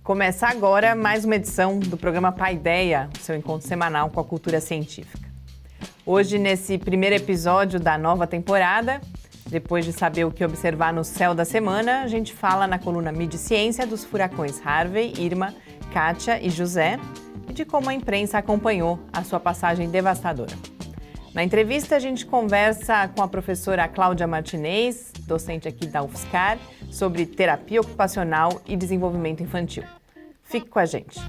Começa agora mais uma edição do programa Paideia, seu encontro semanal com a cultura científica. Hoje, nesse primeiro episódio da nova temporada, depois de saber o que observar no céu da semana, a gente fala na coluna Mídia e Ciência dos furacões Harvey, Irma, Kátia e José e de como a imprensa acompanhou a sua passagem devastadora. Na entrevista, a gente conversa com a professora Cláudia Martinez, docente aqui da UFSCar, sobre terapia ocupacional e desenvolvimento infantil. Fique com a gente.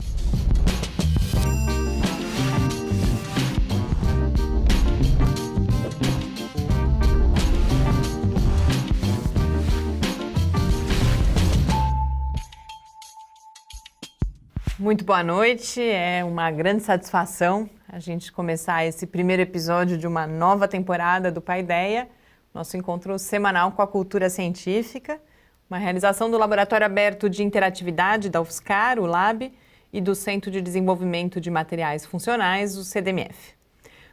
Muito boa noite, é uma grande satisfação a gente começar esse primeiro episódio de uma nova temporada do Paideia, nosso encontro semanal com a cultura científica, uma realização do Laboratório Aberto de Interatividade da UFSCar, o LAB, e do Centro de Desenvolvimento de Materiais Funcionais, o CDMF.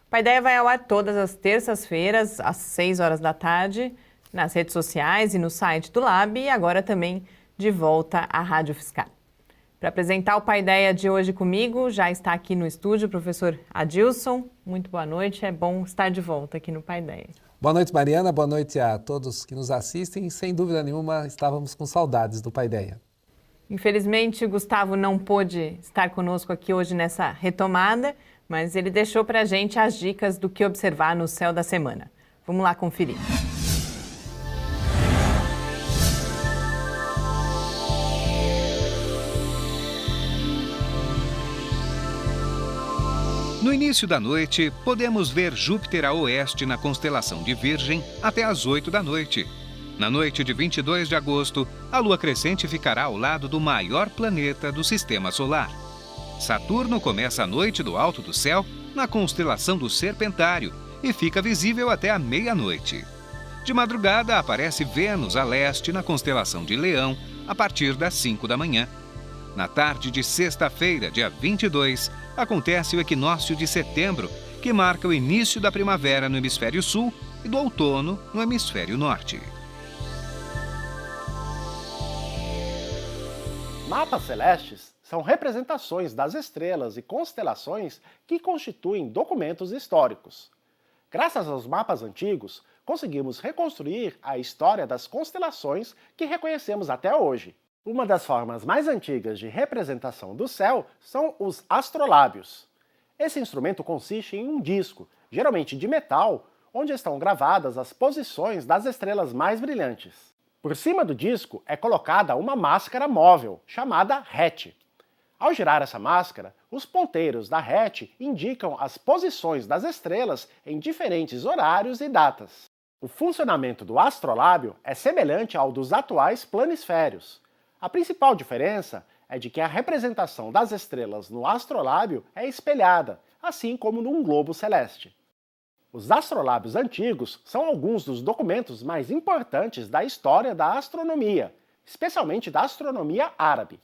O Paideia vai ao ar todas as terças-feiras, às 6 horas da tarde, nas redes sociais e no site do LAB, e agora também de volta à Rádio UFSCar. Para apresentar o Paideia de hoje comigo, já está aqui no estúdio o professor Adilson. Muito boa noite, é bom estar de volta aqui no Paideia. Boa noite, Mariana, boa noite a todos que nos assistem. Sem dúvida nenhuma, estávamos com saudades do Paideia. Infelizmente, o Gustavo não pôde estar conosco aqui hoje nessa retomada, mas ele deixou para a gente as dicas do que observar no céu da semana. Vamos lá conferir. No início da noite, podemos ver Júpiter a oeste na constelação de Virgem até às 8 da noite. Na noite de 22 de agosto, a Lua crescente ficará ao lado do maior planeta do Sistema Solar. Saturno começa a noite do alto do céu na constelação do Serpentário e fica visível até a meia-noite. De madrugada, aparece Vênus a leste na constelação de Leão a partir das 5 da manhã. Na tarde de sexta-feira, dia 22, acontece o equinócio de setembro, que marca o início da primavera no hemisfério sul e do outono no hemisfério norte. Mapas celestes são representações das estrelas e constelações que constituem documentos históricos. Graças aos mapas antigos, conseguimos reconstruir a história das constelações que reconhecemos até hoje. Uma das formas mais antigas de representação do céu são os astrolábios. Esse instrumento consiste em um disco, geralmente de metal, onde estão gravadas as posições das estrelas mais brilhantes. Por cima do disco é colocada uma máscara móvel, chamada rete. Ao girar essa máscara, os ponteiros da rete indicam as posições das estrelas em diferentes horários e datas. O funcionamento do astrolábio é semelhante ao dos atuais planisférios. A principal diferença é de que a representação das estrelas no astrolábio é espelhada, assim como num globo celeste. Os astrolábios antigos são alguns dos documentos mais importantes da história da astronomia, especialmente da astronomia árabe.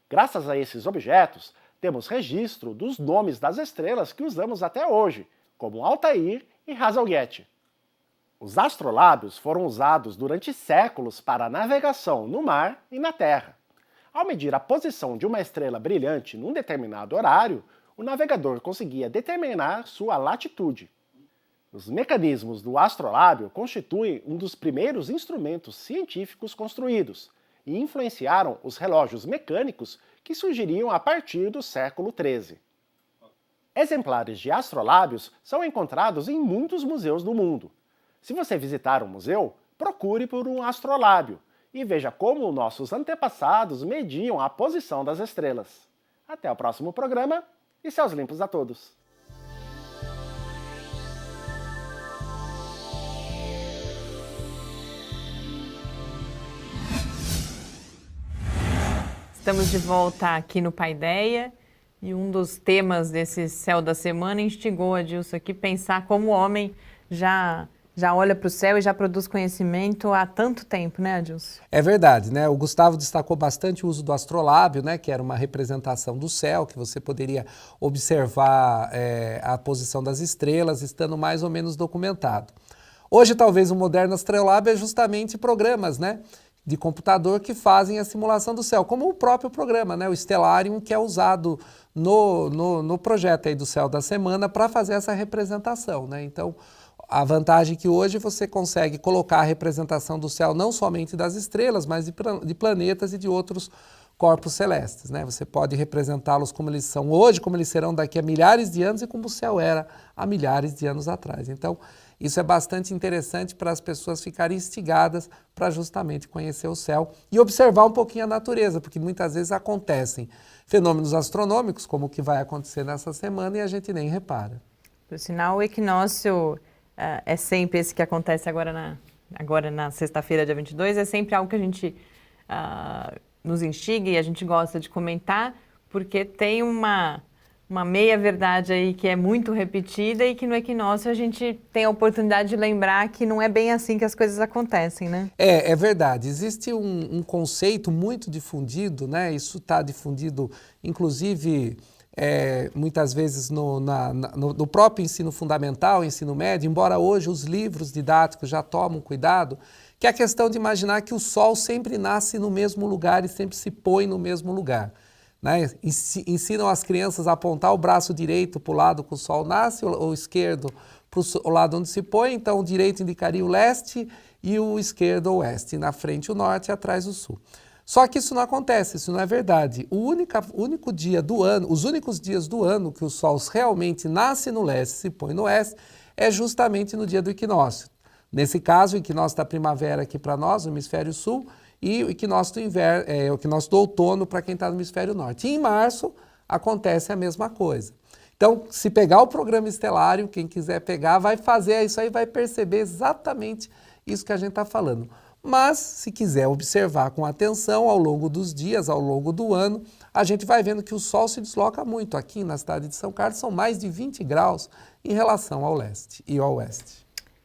Graças a esses objetos, temos registro dos nomes das estrelas que usamos até hoje, como Altair e Hazelget. Os astrolábios foram usados durante séculos para a navegação no mar e na terra. Ao medir a posição de uma estrela brilhante num determinado horário, o navegador conseguia determinar sua latitude. Os mecanismos do astrolábio constituem um dos primeiros instrumentos científicos construídos e influenciaram os relógios mecânicos que surgiriam a partir do século XIII. Exemplares de astrolábios são encontrados em muitos museus do mundo. Se você visitar um museu, procure por um astrolábio e veja como nossos antepassados mediam a posição das estrelas. Até o próximo programa e céus limpos a todos! Estamos de volta aqui no Paideia e um dos temas desse céu da semana instigou a Adilson aqui pensar como o homem já olha para o céu e já produz conhecimento há tanto tempo, né, Adilson? É verdade, né? O Gustavo destacou bastante o uso do astrolábio, né? Que era uma representação do céu, que você poderia observar a posição das estrelas, estando mais ou menos documentado. Hoje, talvez, o moderno astrolábio é justamente programas, né? de computador que fazem a simulação do céu, como o próprio programa, né, o Stellarium, que é usado no projeto aí do Céu da Semana para fazer essa representação, né? Então, a vantagem é que hoje você consegue colocar a representação do céu não somente das estrelas, mas de planetas e de outros corpos celestes, né? Você pode representá-los como eles são hoje, como eles serão daqui a milhares de anos e como o céu era há milhares de anos atrás. Então, isso é bastante interessante para as pessoas ficarem instigadas para justamente conhecer o céu e observar um pouquinho a natureza, porque muitas vezes acontecem fenômenos astronômicos, como o que vai acontecer nessa semana, e a gente nem repara. Por sinal, o equinócio é sempre esse que acontece agora na sexta-feira, dia 22, é sempre algo que a gente nos instiga e a gente gosta de comentar, porque tem uma meia-verdade aí que é muito repetida e que no equinócio a gente tem a oportunidade de lembrar que não é bem assim que as coisas acontecem, né? É verdade. Existe um conceito muito difundido, né? Isso está difundido, inclusive, muitas vezes no próprio ensino fundamental, ensino médio, embora hoje os livros didáticos já tomam cuidado, que é a questão de imaginar que o Sol sempre nasce no mesmo lugar e sempre se põe no mesmo lugar. Né? Ensinam as crianças a apontar o braço direito para o lado que o Sol nasce, o esquerdo para o lado onde se põe, então o direito indicaria o leste e o esquerdo o oeste, e na frente o norte e atrás o sul. Só que isso não acontece, isso não é verdade. Único dia do ano, os únicos dias do ano que o Sol realmente nasce no leste e se põe no oeste é justamente no dia do equinócio. Nesse caso, o equinócio da primavera aqui para nós, no hemisfério sul, e o equinócio do inverno, o equinócio do outono para quem está no hemisfério norte. E em março acontece a mesma coisa. Então, se pegar o programa Stellarium, quem quiser pegar, vai fazer isso aí, vai perceber exatamente isso que a gente está falando. Mas, se quiser observar com atenção ao longo dos dias, ao longo do ano, a gente vai vendo que o Sol se desloca muito. Aqui na cidade de São Carlos são mais de 20 graus em relação ao leste e ao oeste.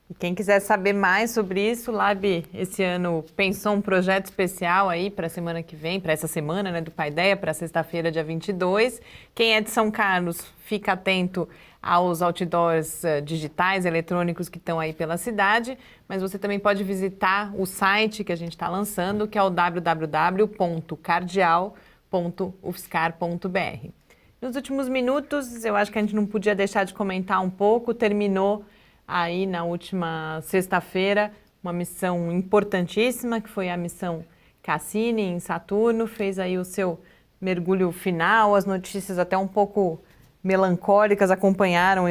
E quem quiser saber mais sobre isso, o Lab esse ano pensou um projeto especial aí para a semana que vem, para essa semana, né, do Paideia, para sexta-feira, dia 22. Quem é de São Carlos, fica atento aos outdoors digitais, eletrônicos que estão aí pela cidade, mas você também pode visitar o site que a gente está lançando, que é o www.cardeal.ufscar.br. Nos últimos minutos, eu acho que a gente não podia deixar de comentar um pouco, terminou aí na última sexta-feira uma missão importantíssima, que foi a missão Cassini em Saturno, fez aí o seu mergulho final, as notícias até um pouco melancólicas acompanharam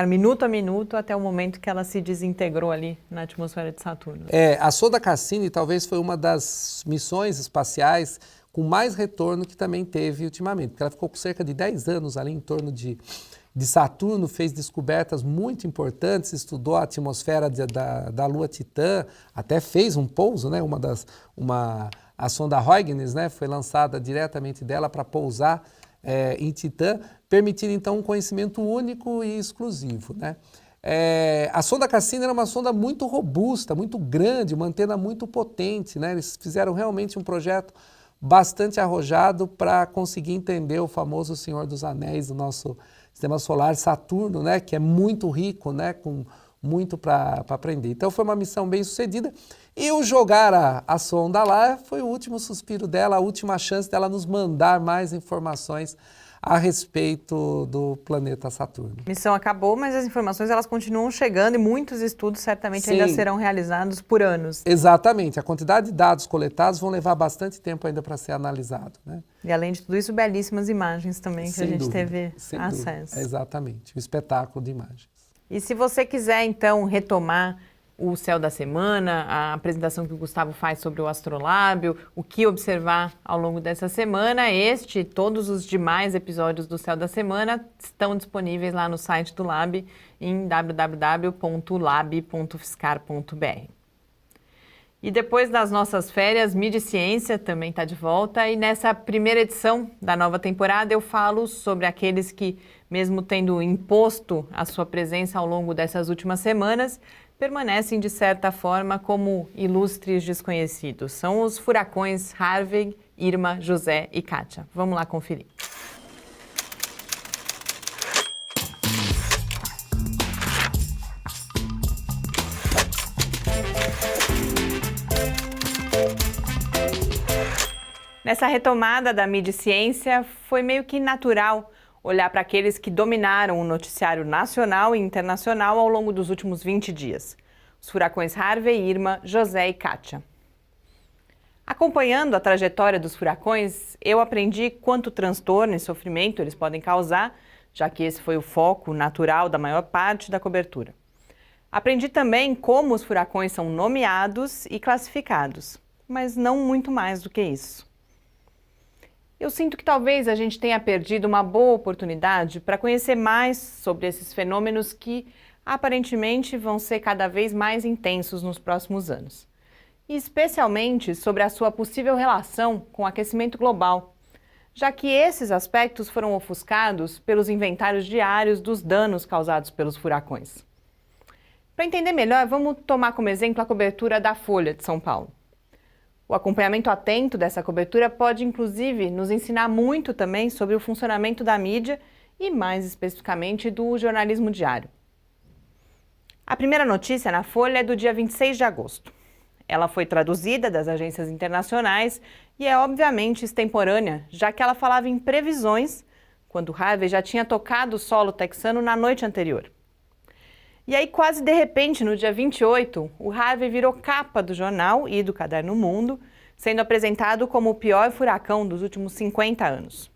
minuto a minuto até o momento que ela se desintegrou ali na atmosfera de Saturno. A sonda Cassini talvez foi uma das missões espaciais com mais retorno que também teve ultimamente, porque ela ficou com cerca de 10 anos ali em torno de Saturno, fez descobertas muito importantes, estudou a atmosfera da Lua Titã, até fez um pouso, né? A sonda Huygens, né? Foi lançada diretamente dela para pousar em Titã, permitindo então um conhecimento único e exclusivo, né? A sonda Cassini era uma sonda muito robusta, muito grande, uma antena muito potente, né? Eles fizeram realmente um projeto bastante arrojado para conseguir entender o famoso Senhor dos Anéis do nosso Sistema Solar, Saturno, né, que é muito rico, né, com muito para aprender. Então foi uma missão bem sucedida e o jogar a sonda lá foi o último suspiro dela, a última chance dela nos mandar mais informações a respeito do planeta Saturno. A missão acabou, mas as informações elas continuam chegando e muitos estudos certamente ainda serão realizados por anos. Exatamente. A quantidade de dados coletados vão levar bastante tempo ainda para ser analisado, né? E além de tudo isso, belíssimas imagens também que a gente teve acesso. Exatamente. O espetáculo de imagens. E se você quiser, então, retomar o Céu da Semana, a apresentação que o Gustavo faz sobre o astrolábio, o que observar ao longo dessa semana, este e todos os demais episódios do Céu da Semana estão disponíveis lá no site do Lab em www.lab.ufscar.br. E depois das nossas férias, Mídia e Ciência também está de volta e nessa primeira edição da nova temporada eu falo sobre aqueles que, mesmo tendo imposto a sua presença ao longo dessas últimas semanas, permanecem, de certa forma, como ilustres desconhecidos. São os furacões Harvey, Irma, José e Kátia. Vamos lá conferir. Nessa retomada da mídia e ciência, foi meio que natural olhar para aqueles que dominaram o noticiário nacional e internacional ao longo dos últimos 20 dias. Os furacões Harvey, Irma, José e Kátia. Acompanhando a trajetória dos furacões, eu aprendi quanto transtorno e sofrimento eles podem causar, já que esse foi o foco natural da maior parte da cobertura. Aprendi também como os furacões são nomeados e classificados, mas não muito mais do que isso. Eu sinto que talvez a gente tenha perdido uma boa oportunidade para conhecer mais sobre esses fenômenos que aparentemente vão ser cada vez mais intensos nos próximos anos. E especialmente sobre a sua possível relação com o aquecimento global, já que esses aspectos foram ofuscados pelos inventários diários dos danos causados pelos furacões. Para entender melhor, vamos tomar como exemplo a cobertura da Folha de São Paulo. O acompanhamento atento dessa cobertura pode, inclusive, nos ensinar muito também sobre o funcionamento da mídia e, mais especificamente, do jornalismo diário. A primeira notícia na Folha é do dia 26 de agosto. Ela foi traduzida das agências internacionais e é, obviamente, extemporânea, já que ela falava em previsões, quando Harvey já tinha tocado o solo texano na noite anterior. E aí, quase de repente, no dia 28, o Harvey virou capa do jornal e do Caderno Mundo, sendo apresentado como o pior furacão dos últimos 50 anos.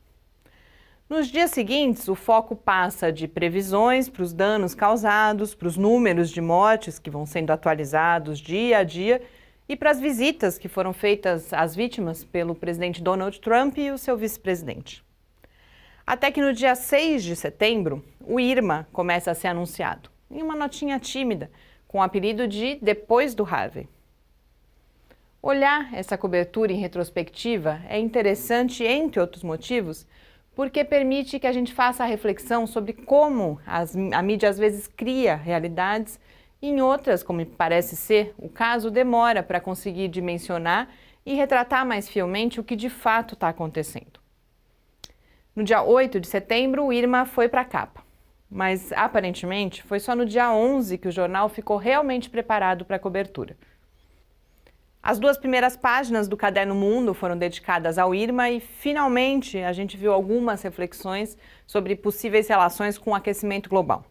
Nos dias seguintes, o foco passa de previsões para os danos causados, para os números de mortes que vão sendo atualizados dia a dia e para as visitas que foram feitas às vítimas pelo presidente Donald Trump e o seu vice-presidente. Até que no dia 6 de setembro, o Irma começa a ser anunciado, em uma notinha tímida, com o apelido de Depois do Harvey. Olhar essa cobertura em retrospectiva é interessante, entre outros motivos, porque permite que a gente faça a reflexão sobre como a mídia às vezes cria realidades e em outras, como parece ser o caso, demora para conseguir dimensionar e retratar mais fielmente o que de fato está acontecendo. No dia 8 de setembro, o Irma foi para a capa. Mas, aparentemente, foi só no dia 11 que o jornal ficou realmente preparado para a cobertura. As 2 primeiras páginas do Caderno Mundo foram dedicadas ao Irma e, finalmente, a gente viu algumas reflexões sobre possíveis relações com o aquecimento global.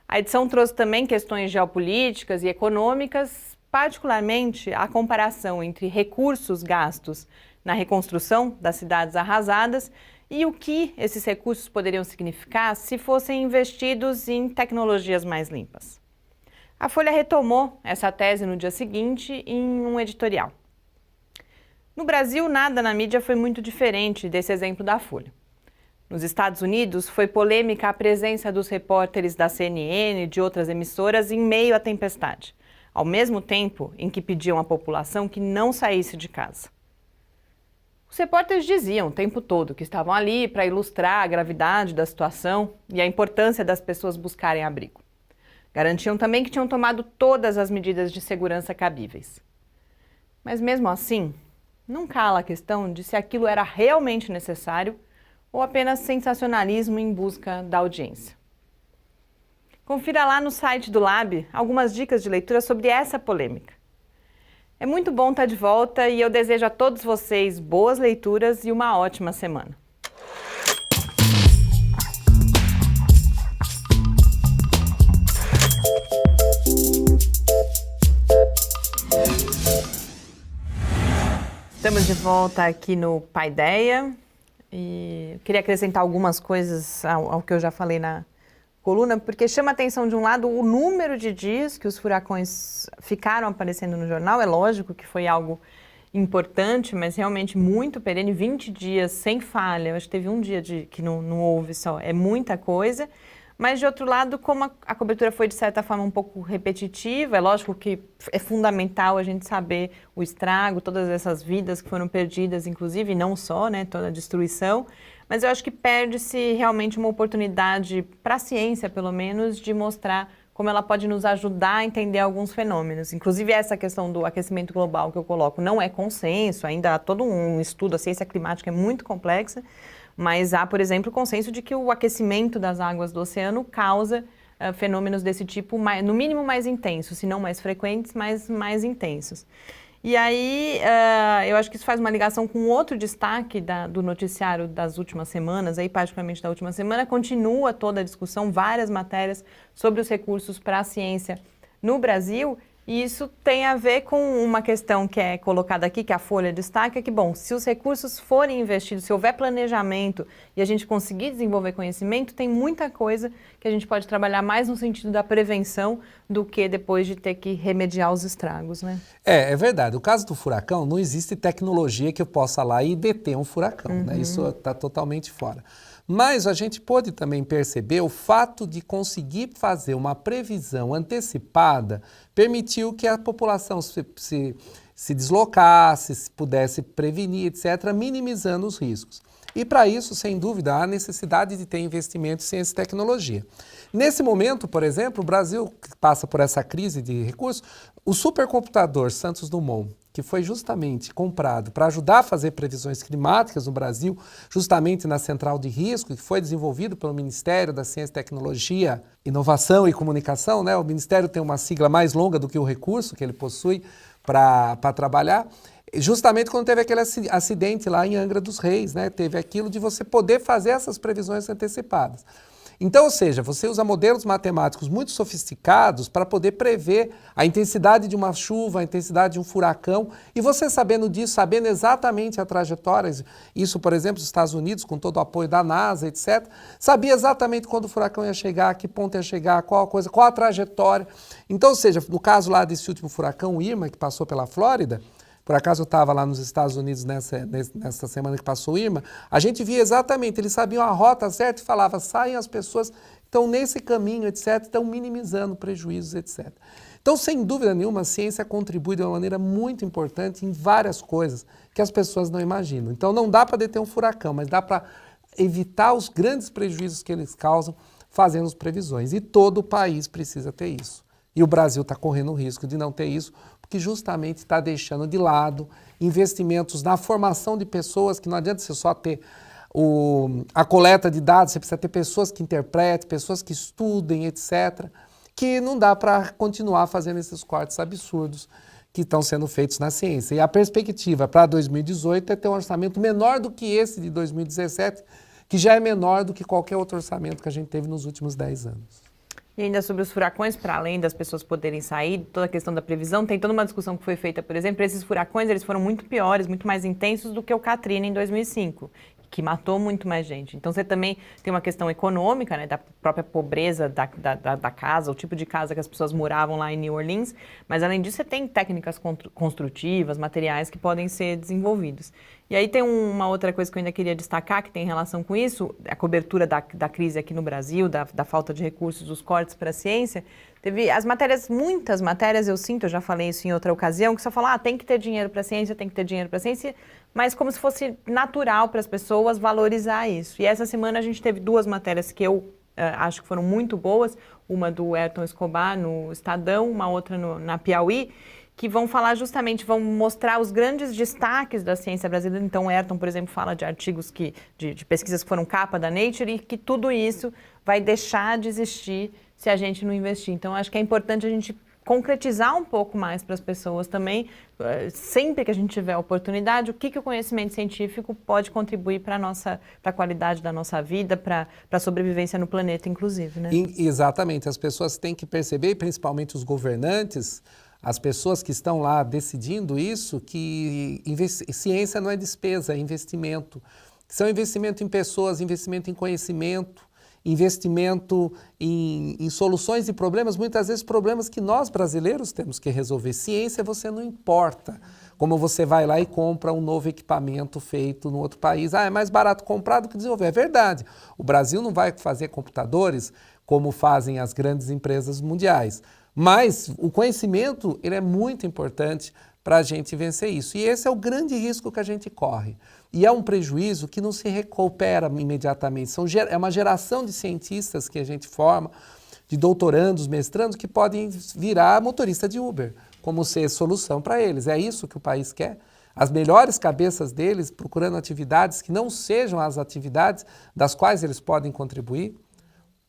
A edição trouxe também questões geopolíticas e econômicas, particularmente a comparação entre recursos gastos na reconstrução das cidades arrasadas e o que esses recursos poderiam significar se fossem investidos em tecnologias mais limpas. A Folha retomou essa tese no dia seguinte em um editorial. No Brasil, nada na mídia foi muito diferente desse exemplo da Folha. Nos Estados Unidos, foi polêmica a presença dos repórteres da CNN e de outras emissoras em meio à tempestade, ao mesmo tempo em que pediam à população que não saísse de casa. Os repórteres diziam o tempo todo que estavam ali para ilustrar a gravidade da situação e a importância das pessoas buscarem abrigo. Garantiam também que tinham tomado todas as medidas de segurança cabíveis. Mas mesmo assim, não cala a questão de se aquilo era realmente necessário ou apenas sensacionalismo em busca da audiência. Confira lá no site do Lab algumas dicas de leitura sobre essa polêmica. É muito bom estar de volta e eu desejo a todos vocês boas leituras e uma ótima semana. Estamos de volta aqui no Paideia e eu queria acrescentar algumas coisas ao que eu já falei na coluna, porque chama a atenção, de um lado, o número de dias que os furacões ficaram aparecendo no jornal. É lógico que foi algo importante, mas realmente muito perene, 20 dias sem falha. Eu acho que teve um dia que não houve só, é muita coisa. Mas, de outro lado, como a cobertura foi, de certa forma, um pouco repetitiva, é lógico que é fundamental a gente saber o estrago, todas essas vidas que foram perdidas, inclusive, e não só, né, toda a destruição. Mas eu acho que perde-se realmente uma oportunidade para a ciência, pelo menos, de mostrar como ela pode nos ajudar a entender alguns fenômenos. Inclusive, essa questão do aquecimento global que eu coloco não é consenso, ainda há todo um estudo, a ciência climática é muito complexa, mas há, por exemplo, o consenso de que o aquecimento das águas do oceano causa fenômenos desse tipo, no mínimo mais intensos, se não mais frequentes, mas mais intensos. E aí, eu acho que isso faz uma ligação com outro destaque do noticiário das últimas semanas, aí particularmente da última semana, continua toda a discussão, várias matérias sobre os recursos para a ciência no Brasil, e isso tem a ver com uma questão que é colocada aqui, que a Folha destaca, que, bom, se os recursos forem investidos, se houver planejamento e a gente conseguir desenvolver conhecimento, tem muita coisa que a gente pode trabalhar mais no sentido da prevenção do que depois de ter que remediar os estragos, né? É verdade. No caso do furacão, não existe tecnologia que eu possa lá e deter um furacão, né? Isso está totalmente fora. Mas a gente pode também perceber o fato de conseguir fazer uma previsão antecipada permitiu que a população se deslocasse, se pudesse prevenir, etc., minimizando os riscos. E para isso, sem dúvida, há necessidade de ter investimento em ciência e tecnologia. Nesse momento, por exemplo, o Brasil passa por essa crise de recursos. O supercomputador Santos Dumont, que foi justamente comprado para ajudar a fazer previsões climáticas no Brasil, justamente na central de risco, que foi desenvolvido pelo Ministério da Ciência, Tecnologia, Inovação e Comunicação, né? O Ministério tem uma sigla mais longa do que o recurso que ele possui para trabalhar. Justamente quando teve aquele acidente lá em Angra dos Reis, né? Teve aquilo de você poder fazer essas previsões antecipadas. Então, ou seja, você usa modelos matemáticos muito sofisticados para poder prever a intensidade de uma chuva, a intensidade de um furacão, e você sabendo disso, sabendo exatamente a trajetória, isso, por exemplo, os Estados Unidos, com todo o apoio da NASA, etc., sabia exatamente quando o furacão ia chegar, a que ponto ia chegar, qual a trajetória. Então, ou seja, no caso lá desse último furacão, o Irma, que passou pela Flórida, por acaso eu estava lá nos Estados Unidos nessa semana que passou o Irma, a gente via exatamente, eles sabiam a rota certa e falava, saem as pessoas que estão nesse caminho, etc., estão minimizando prejuízos, etc. Então, sem dúvida nenhuma, a ciência contribui de uma maneira muito importante em várias coisas que as pessoas não imaginam. Então, não dá para deter um furacão, mas dá para evitar os grandes prejuízos que eles causam fazendo as previsões. E todo o país precisa ter isso. E o Brasil está correndo o risco de não ter isso, porque justamente está deixando de lado investimentos na formação de pessoas, que não adianta você só ter a coleta de dados, você precisa ter pessoas que interpretem, pessoas que estudem, etc., que não dá para continuar fazendo esses cortes absurdos que estão sendo feitos na ciência. E a perspectiva para 2018 é ter um orçamento menor do que esse de 2017, que já é menor do que qualquer outro orçamento que a gente teve nos últimos 10 anos. E ainda sobre os furacões, para além das pessoas poderem sair, toda a questão da previsão, tem toda uma discussão que foi feita, por exemplo, esses furacões eles foram muito piores, muito mais intensos do que o Katrina em 2005, que matou muito mais gente. Então você também tem uma questão econômica, né, da própria pobreza da casa, o tipo de casa que as pessoas moravam lá em New Orleans, mas além disso você tem técnicas construtivas, materiais que podem ser desenvolvidos. E aí tem uma outra coisa que eu ainda queria destacar, que tem relação com isso, a cobertura da crise aqui no Brasil, da falta de recursos, dos cortes para a ciência. Teve as matérias, muitas matérias, eu já falei isso em outra ocasião, que só falam, tem que ter dinheiro para a ciência, tem que ter dinheiro para a ciência, mas como se fosse natural para as pessoas valorizar isso. E essa semana a gente teve duas matérias que eu acho que foram muito boas, uma do Ayrton Escobar no Estadão, uma outra na Piauí, que vão falar justamente, vão mostrar os grandes destaques da ciência brasileira. Então, o Ayrton, por exemplo, fala de artigos de pesquisas que foram capa da Nature e que tudo isso vai deixar de existir se a gente não investir. Então, acho que é importante a gente concretizar um pouco mais para as pessoas também, sempre que a gente tiver a oportunidade, o que o conhecimento científico pode contribuir para a qualidade da nossa vida, para a sobrevivência no planeta, inclusive, né? Exatamente. As pessoas têm que perceber, principalmente os governantes, as pessoas que estão lá decidindo isso, que ciência não é despesa, é investimento. São investimento em pessoas, investimento em conhecimento, investimento em soluções de problemas, muitas vezes problemas que nós brasileiros temos que resolver. Ciência você não importa. Como você vai lá e compra um novo equipamento feito no outro país. É mais barato comprar do que desenvolver. É verdade. O Brasil não vai fazer computadores como fazem as grandes empresas mundiais. Mas o conhecimento ele é muito importante para a gente vencer isso. E esse é o grande risco que a gente corre. E é um prejuízo que não se recupera imediatamente. É uma geração de cientistas que a gente forma, de doutorandos, mestrandos, que podem virar motorista de Uber, como ser solução para eles. É isso que o país quer. As melhores cabeças deles procurando atividades que não sejam as atividades das quais eles podem contribuir.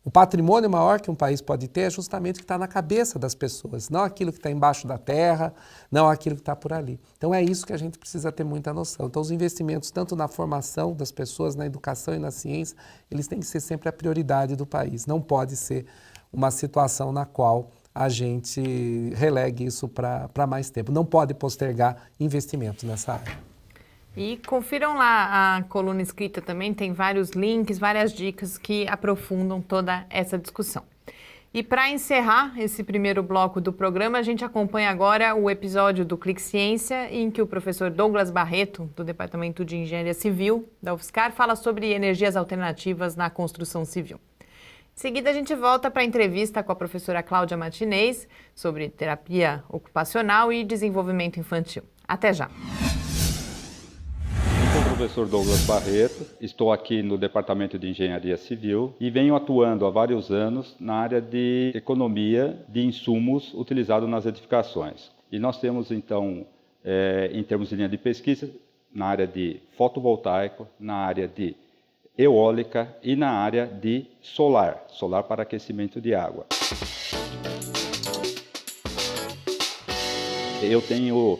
O patrimônio maior que um país pode ter é justamente o que está na cabeça das pessoas, não aquilo que está embaixo da terra, não aquilo que está por ali. Então é isso que a gente precisa ter muita noção. Então os investimentos, tanto na formação das pessoas, na educação e na ciência, eles têm que ser sempre a prioridade do país. Não pode ser uma situação na qual a gente relegue isso para mais tempo. Não pode postergar investimentos nessa área. E confiram lá a coluna escrita também, tem vários links, várias dicas que aprofundam toda essa discussão. E para encerrar esse primeiro bloco do programa, a gente acompanha agora o episódio do Clique Ciência, em que o professor Douglas Barreto, do Departamento de Engenharia Civil da UFSCar, fala sobre energias alternativas na construção civil. Em seguida, a gente volta para a entrevista com a professora Cláudia Martinez sobre terapia ocupacional e desenvolvimento infantil. Até já! Eu sou o professor Douglas Barreto, estou aqui no Departamento de Engenharia Civil e venho atuando há vários anos na área de economia de insumos utilizados nas edificações. E nós temos, então, em termos de linha de pesquisa, na área de fotovoltaico, na área de eólica e na área de solar para aquecimento de água. Eu tenho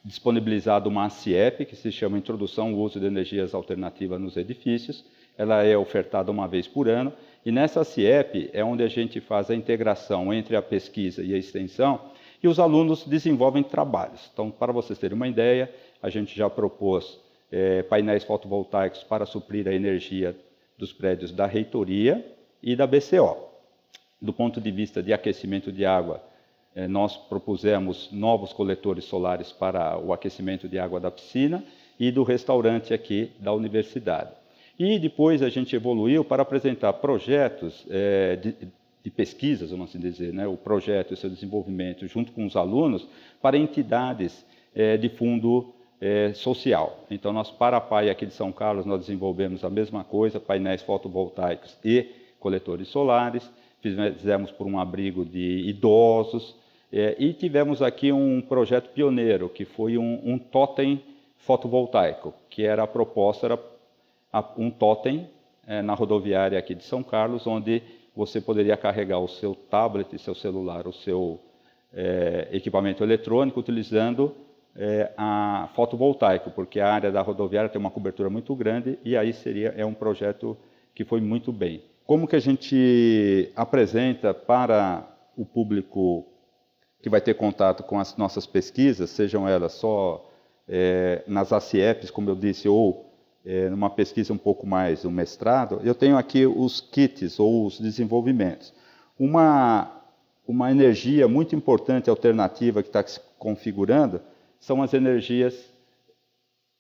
disponibilizado uma CIEP, que se chama Introdução ao Uso de Energias Alternativas nos Edifícios. Ela é ofertada uma vez por ano, e nessa CIEP é onde a gente faz a integração entre a pesquisa e a extensão, e os alunos desenvolvem trabalhos. Então, para vocês terem uma ideia, a gente já propôs painéis fotovoltaicos para suprir a energia dos prédios da reitoria e da BCO. Do ponto de vista de aquecimento de água, nós propusemos novos coletores solares para o aquecimento de água da piscina e do restaurante aqui da universidade. E depois a gente evoluiu para apresentar projetos de pesquisas, vamos assim dizer, né? O projeto e o seu desenvolvimento junto com os alunos para entidades de fundo social. Então, nós, para a PAI aqui de São Carlos, nós desenvolvemos a mesma coisa, painéis fotovoltaicos e coletores solares, fizemos por um abrigo de idosos, e tivemos aqui um projeto pioneiro, que foi um totem fotovoltaico, que era a proposta, era um totem na rodoviária aqui de São Carlos, onde você poderia carregar o seu tablet, seu celular, o seu equipamento eletrônico, utilizando a fotovoltaico, porque a área da rodoviária tem uma cobertura muito grande e aí é um projeto que foi muito bem. Como que a gente apresenta para o público que vai ter contato com as nossas pesquisas, sejam elas só nas ACIEPs, como eu disse, ou numa pesquisa um pouco mais, um mestrado, eu tenho aqui os kits ou os desenvolvimentos. Uma energia muito importante alternativa que está se configurando são as energias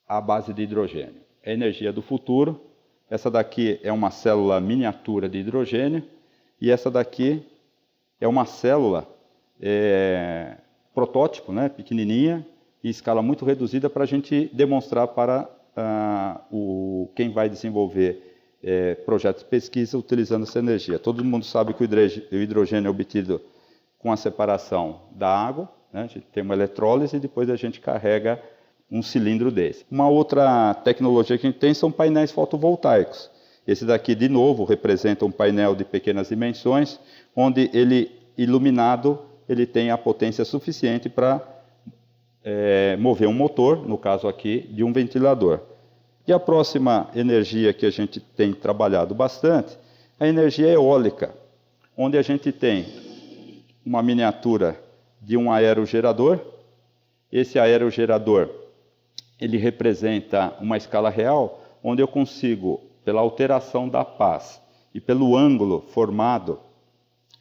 à base de hidrogênio. É a energia do futuro. Essa daqui é uma célula miniatura de hidrogênio e essa daqui é uma célula protótipo, né, pequenininha, em escala muito reduzida para a gente demonstrar para quem vai desenvolver projetos de pesquisa utilizando essa energia. Todo mundo sabe que o hidrogênio é obtido com a separação da água, né? A gente tem uma eletrólise e depois a gente carrega um cilindro desse. Uma outra tecnologia que a gente tem são painéis fotovoltaicos. Esse daqui, de novo, representa um painel de pequenas dimensões, onde ele, iluminado, ele tem a potência suficiente para mover um motor, no caso aqui, de um ventilador. E a próxima energia que a gente tem trabalhado bastante é a energia eólica, onde a gente tem uma miniatura de um aerogerador. Esse aerogerador, ele representa uma escala real, onde eu consigo, pela alteração da paz e pelo ângulo formado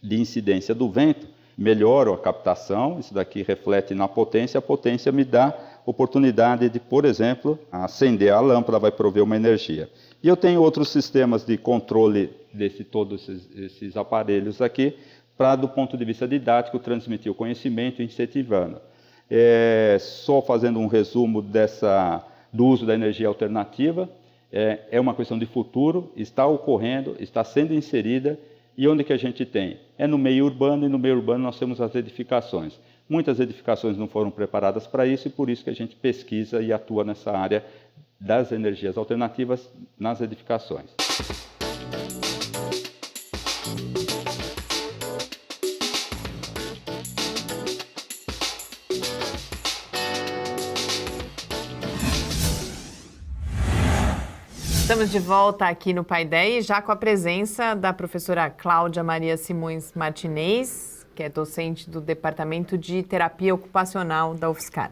de incidência do vento, melhoro a captação. Isso daqui reflete na potência, a potência me dá oportunidade de, por exemplo, acender a lâmpada, vai prover uma energia. E eu tenho outros sistemas de controle de todos esses aparelhos aqui, para, do ponto de vista didático, transmitir o conhecimento, incentivando. Só fazendo um resumo do uso da energia alternativa, é uma questão de futuro, está ocorrendo, está sendo inserida, e onde que a gente tem? É no meio urbano, e no meio urbano nós temos as edificações. Muitas edificações não foram preparadas para isso, e por isso que a gente pesquisa e atua nessa área das energias alternativas nas edificações. Estamos de volta aqui no Paideia, já com a presença da professora Cláudia Maria Simões Martinez, que é docente do Departamento de Terapia Ocupacional da UFSCar.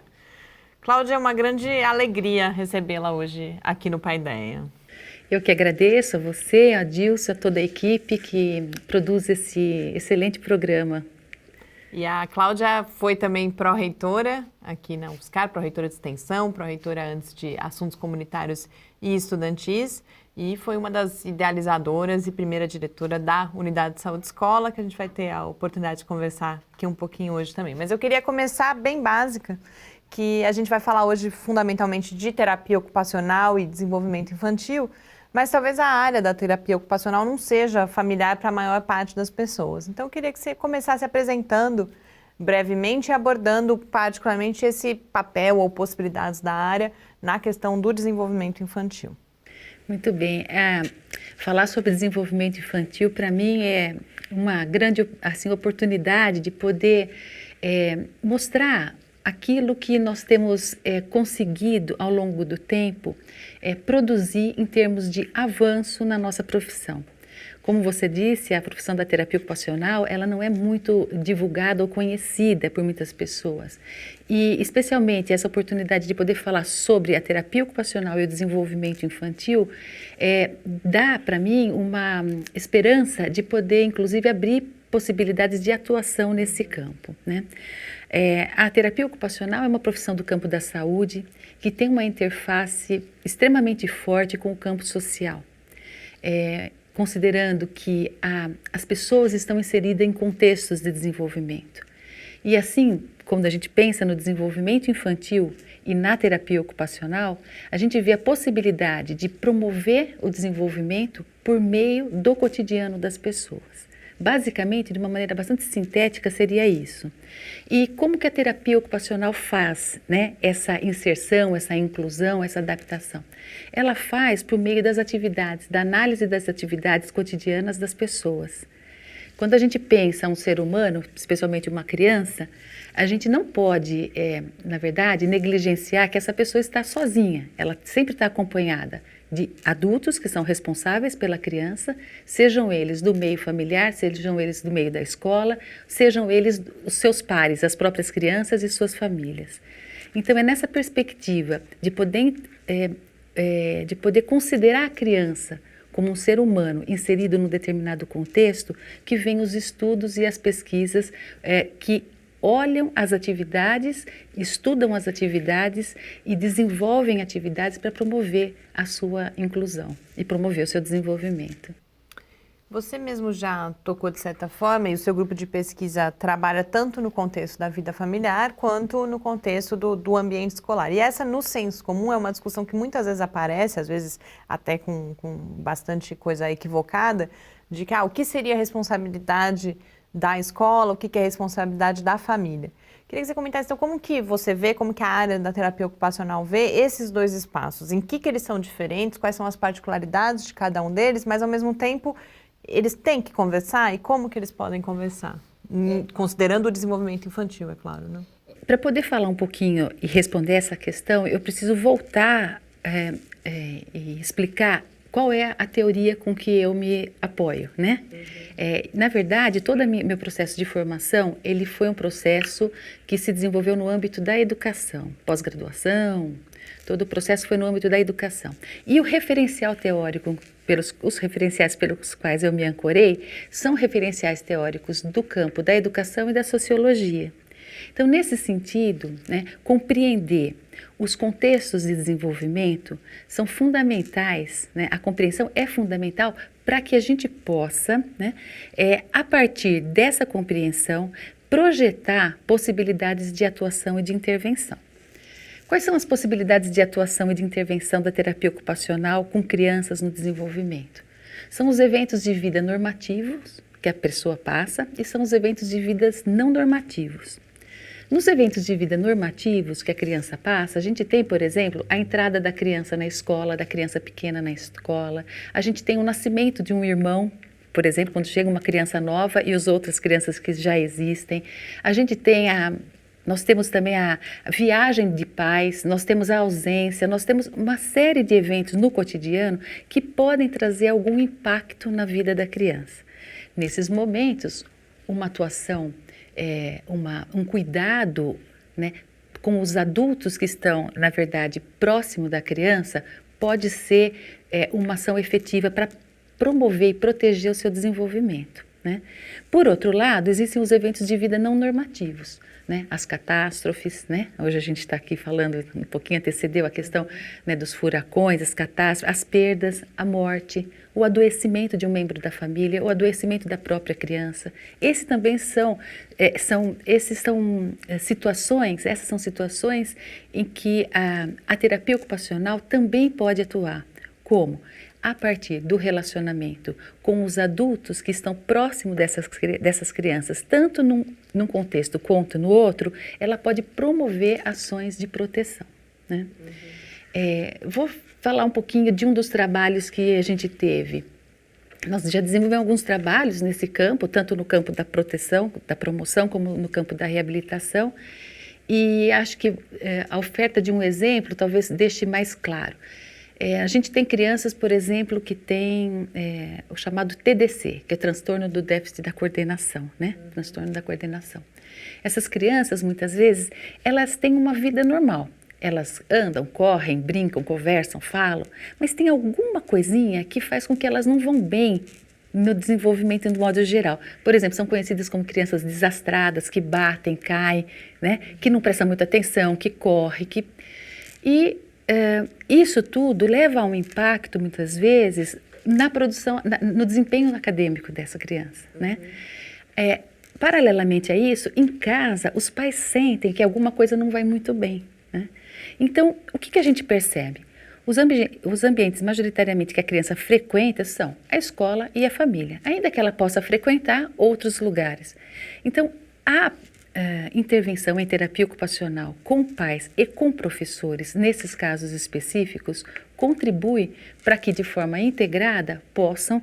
Cláudia, é uma grande alegria recebê-la hoje aqui no Paideia. Eu que agradeço a você, a Dilson, a toda a equipe que produz esse excelente programa. E a Cláudia foi também pró-reitora aqui na UFSCar, pró-reitora de extensão, pró-reitora antes de assuntos comunitários e estudantis, e foi uma das idealizadoras e primeira diretora da Unidade de Saúde Escola, que a gente vai ter a oportunidade de conversar aqui um pouquinho hoje também. Mas eu queria começar bem básica, que a gente vai falar hoje fundamentalmente de terapia ocupacional e desenvolvimento infantil, mas talvez a área da terapia ocupacional não seja familiar para a maior parte das pessoas. Então, eu queria que você começasse apresentando brevemente e abordando particularmente esse papel ou possibilidades da área na questão do desenvolvimento infantil. Muito bem. Falar sobre desenvolvimento infantil, para mim, é uma grande oportunidade de poder mostrar aquilo que nós temos conseguido ao longo do tempo produzir em termos de avanço na nossa profissão. Como você disse, a profissão da terapia ocupacional, ela não é muito divulgada ou conhecida por muitas pessoas. E, especialmente, essa oportunidade de poder falar sobre a terapia ocupacional e o desenvolvimento infantil dá, para mim, uma esperança de poder, inclusive, abrir possibilidades de atuação nesse campo, né? A terapia ocupacional é uma profissão do campo da saúde que tem uma interface extremamente forte com o campo social, considerando que as pessoas estão inseridas em contextos de desenvolvimento. E assim, quando a gente pensa no desenvolvimento infantil e na terapia ocupacional, a gente vê a possibilidade de promover o desenvolvimento por meio do cotidiano das pessoas. Basicamente, de uma maneira bastante sintética, seria isso. E como que a terapia ocupacional faz, né, essa inserção, essa inclusão, essa adaptação? Ela faz por meio das atividades, da análise das atividades cotidianas das pessoas. Quando a gente pensa um ser humano, especialmente uma criança, a gente não pode, na verdade, negligenciar que essa pessoa está sozinha. Ela sempre está acompanhada de adultos que são responsáveis pela criança, sejam eles do meio familiar, sejam eles do meio da escola, sejam eles os seus pares, as próprias crianças e suas famílias. Então, é nessa perspectiva de poder considerar a criança como um ser humano inserido num determinado contexto que vem os estudos e as pesquisas que olham as atividades, estudam as atividades e desenvolvem atividades para promover a sua inclusão e promover o seu desenvolvimento. Você mesmo já tocou de certa forma, e o seu grupo de pesquisa trabalha tanto no contexto da vida familiar quanto no contexto do ambiente escolar. E essa, no senso comum, é uma discussão que muitas vezes aparece, às vezes até com bastante coisa equivocada, de que o que seria a responsabilidade da escola, o que é a responsabilidade da família. Queria que você comentasse, então, como que você vê, como que a área da terapia ocupacional vê esses dois espaços, em que eles são diferentes, quais são as particularidades de cada um deles, mas, ao mesmo tempo, eles têm que conversar e como que eles podem conversar, considerando o desenvolvimento infantil, é claro, né? Para poder falar um pouquinho e responder essa questão, eu preciso voltar e explicar qual é a teoria com que eu me apoio, né? Na verdade, todo meu processo de formação, ele foi um processo que se desenvolveu no âmbito da educação, pós-graduação, todo o processo foi no âmbito da educação. E o referencial teórico, os referenciais pelos quais eu me ancorei, são referenciais teóricos do campo da educação e da sociologia. Então, nesse sentido, né, compreender os contextos de desenvolvimento são fundamentais, né, a compreensão é fundamental para que a gente possa, né, a partir dessa compreensão, projetar possibilidades de atuação e de intervenção. Quais são as possibilidades de atuação e de intervenção da terapia ocupacional com crianças no desenvolvimento? São os eventos de vida normativos que a pessoa passa e são os eventos de vida não normativos. Nos eventos de vida normativos que a criança passa, a gente tem, por exemplo, a entrada da criança na escola, da criança pequena na escola, a gente tem o nascimento de um irmão, por exemplo, quando chega uma criança nova e as outras crianças que já existem. A gente tem nós temos também a viagem de pais, nós temos a ausência, nós temos uma série de eventos no cotidiano que podem trazer algum impacto na vida da criança. Nesses momentos, uma atuação, um cuidado, né, com os adultos que estão, na verdade, próximo da criança, pode ser uma ação efetiva para promover e proteger o seu desenvolvimento, né? Por outro lado, existem os eventos de vida não normativos, né? As catástrofes, né? Hoje a gente está aqui falando, um pouquinho antecedeu a questão, né, dos furacões, as catástrofes, as perdas, a morte, o adoecimento de um membro da família, o adoecimento da própria criança. Esses também são situações, essas são situações em que a terapia ocupacional também pode atuar. Como? A partir do relacionamento com os adultos que estão próximos dessas crianças, tanto num contexto quanto no outro, ela pode promover ações de proteção, né? Vou falar um pouquinho de um dos trabalhos que a gente teve. Nós já desenvolvemos alguns trabalhos nesse campo, tanto no campo da proteção, da promoção, como no campo da reabilitação, e acho que a oferta de um exemplo talvez deixe mais claro. A gente tem crianças, por exemplo, que têm o chamado TDC, que é transtorno do déficit da coordenação, né? Transtorno da coordenação. Essas crianças, muitas vezes, elas têm uma vida normal. Elas andam, correm, brincam, conversam, falam, mas tem alguma coisinha que faz com que elas não vão bem no desenvolvimento do modo geral. Por exemplo, são conhecidas como crianças desastradas, que batem, caem, né? Que não prestam muita atenção, que correm, isso tudo leva a um impacto, muitas vezes, na produção, no desempenho acadêmico dessa criança, né? Paralelamente a isso, em casa, os pais sentem que alguma coisa não vai muito bem, né? Então, o que a gente percebe? Os ambientes majoritariamente que a criança frequenta são a escola e a família, ainda que ela possa frequentar outros lugares. Então, a intervenção em terapia ocupacional com pais e com professores, nesses casos específicos, contribui para que de forma integrada possam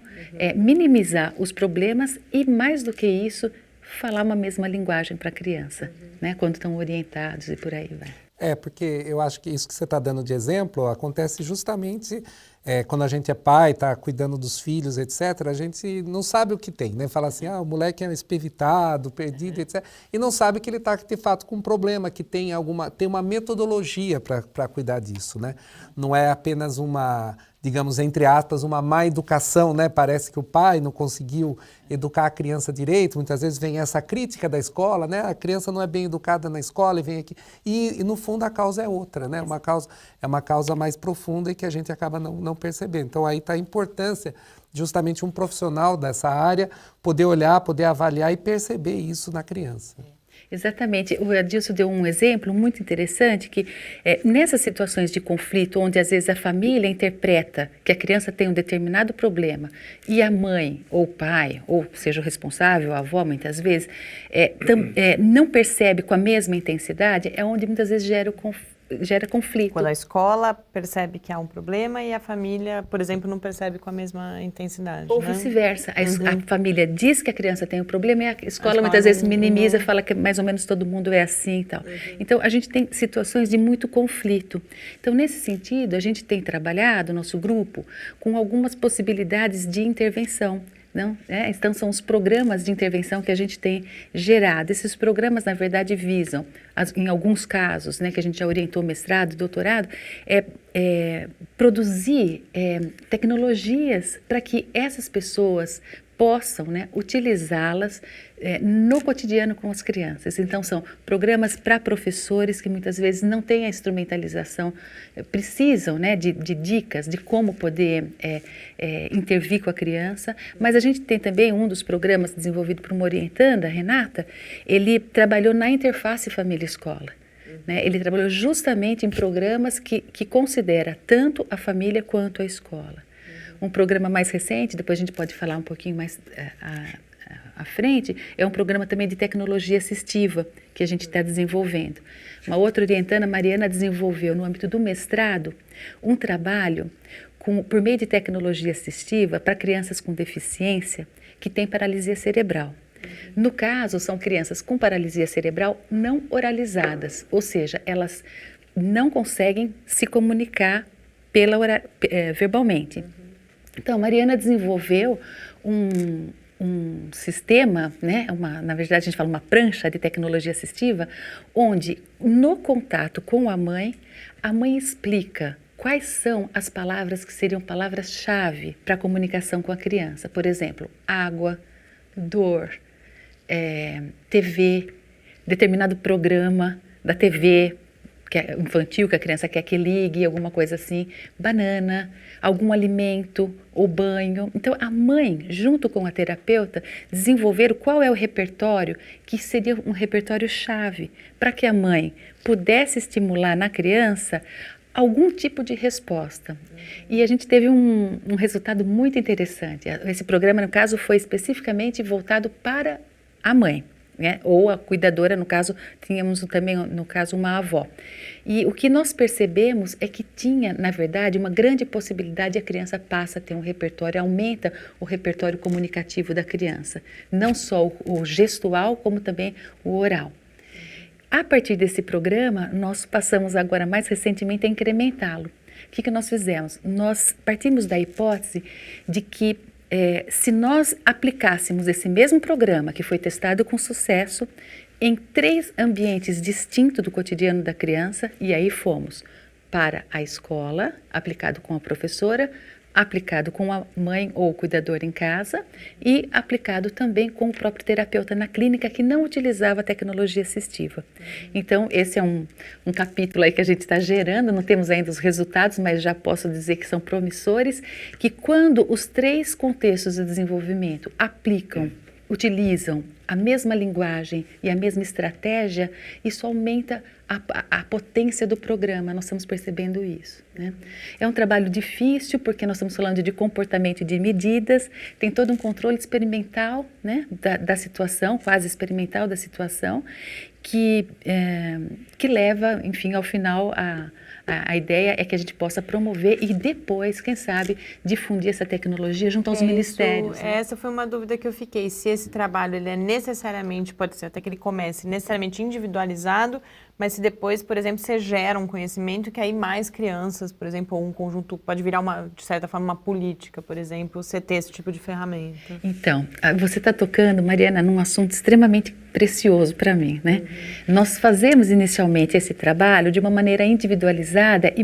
minimizar os problemas e, mais do que isso, falar uma mesma linguagem para a criança, né, quando estão orientados e por aí vai. Porque eu acho que isso que você está dando de exemplo acontece justamente quando a gente é pai, está cuidando dos filhos, etc., a gente não sabe o que tem, né? Fala assim, o moleque é espevitado, perdido, etc., e não sabe que ele está, de fato, com um problema, que tem uma metodologia para cuidar disso, né? Não é apenas uma, digamos, entre aspas, uma má educação, né? Parece que o pai não conseguiu educar a criança direito, muitas vezes vem essa crítica da escola, né? A criança não é bem educada na escola e vem aqui. E no fundo a causa é outra, né? É uma causa mais profunda e que a gente acaba não percebendo. Então aí está a importância justamente um profissional dessa área poder olhar, poder avaliar e perceber isso na criança. Exatamente. O Adilson deu um exemplo muito interessante que nessas situações de conflito, onde às vezes a família interpreta que a criança tem um determinado problema e a mãe ou o pai, ou seja o responsável, a avó muitas vezes, não percebe com a mesma intensidade, é onde muitas vezes gera conflito. Quando a escola percebe que há um problema e a família, por exemplo, não percebe com a mesma intensidade. Ou vice-versa. A família diz que a criança tem um problema e a escola muitas vezes minimiza, fala que mais ou menos todo mundo é assim e tal. Então, a gente tem situações de muito conflito. Então, nesse sentido, a gente tem trabalhado, nosso grupo, com algumas possibilidades de intervenção. Não? Então, são os programas de intervenção que a gente tem gerado. Esses programas, na verdade, visam, em alguns casos, né, que a gente já orientou mestrado e doutorado, produzir tecnologias para que essas pessoas possam, né, utilizá-las no cotidiano com as crianças. Então, são programas para professores que muitas vezes não têm a instrumentalização, precisam, né, de dicas de como poder intervir com a criança, mas a gente tem também um dos programas desenvolvido por uma orientanda, Renata, ele trabalhou na interface família-escola. Né? Ele trabalhou justamente em programas que considera tanto a família quanto a escola. Um programa mais recente, depois a gente pode falar um pouquinho mais à frente, é um programa também de tecnologia assistiva que a gente está desenvolvendo. Uma outra orientanda, Mariana, desenvolveu no âmbito do mestrado um trabalho por meio de tecnologia assistiva para crianças com deficiência que têm paralisia cerebral. No caso, são crianças com paralisia cerebral não oralizadas, ou seja, elas não conseguem se comunicar verbalmente. Então, a Mariana desenvolveu um sistema, né? Na verdade, a gente fala uma prancha de tecnologia assistiva, onde no contato com a mãe explica quais são as palavras que seriam palavras-chave para a comunicação com a criança. Por exemplo, água, dor, TV, determinado programa da TV que é infantil, que a criança quer que ligue, alguma coisa assim, banana, algum alimento ou banho. Então, a mãe, junto com a terapeuta, desenvolveram qual é o repertório que seria um repertório-chave para que a mãe pudesse estimular na criança algum tipo de resposta. E a gente teve um resultado muito interessante. Esse programa, no caso, foi especificamente voltado para a mãe, né? Ou a cuidadora, no caso, tínhamos também, no caso, uma avó. E o que nós percebemos é que tinha, na verdade, uma grande possibilidade, a criança passa a ter um repertório, aumenta o repertório comunicativo da criança. Não só o gestual, como também o oral. A partir desse programa, nós passamos agora, mais recentemente, a incrementá-lo. O que nós fizemos? Nós partimos da hipótese de que se nós aplicássemos esse mesmo programa, que foi testado com sucesso, em 3 ambientes distintos do cotidiano da criança, e aí fomos para a escola, aplicado com a professora, aplicado com a mãe ou o cuidador em casa e aplicado também com o próprio terapeuta na clínica que não utilizava tecnologia assistiva. Então, esse é um capítulo aí que a gente está gerando, não temos ainda os resultados, mas já posso dizer que são promissores, que quando os 3 contextos de desenvolvimento utilizam a mesma linguagem e a mesma estratégia, isso aumenta a potência do programa, nós estamos percebendo isso, né? É um trabalho difícil, porque nós estamos falando de comportamento e de medidas, tem todo um controle experimental, né, da situação, quase experimental da situação, que leva, enfim, ao final a ideia é que a gente possa promover e depois, quem sabe, difundir essa tecnologia junto aos ministérios. Né? Essa foi uma dúvida que eu fiquei, se esse trabalho ele é necessariamente, pode ser até que ele comece necessariamente individualizado, mas se depois, por exemplo, você gera um conhecimento que aí mais crianças, por exemplo, ou um conjunto, pode virar de certa forma, uma política, por exemplo, você ter esse tipo de ferramenta. Então, você está tocando, Mariana, num assunto extremamente precioso para mim, né? Nós fazemos inicialmente esse trabalho de uma maneira individualizada e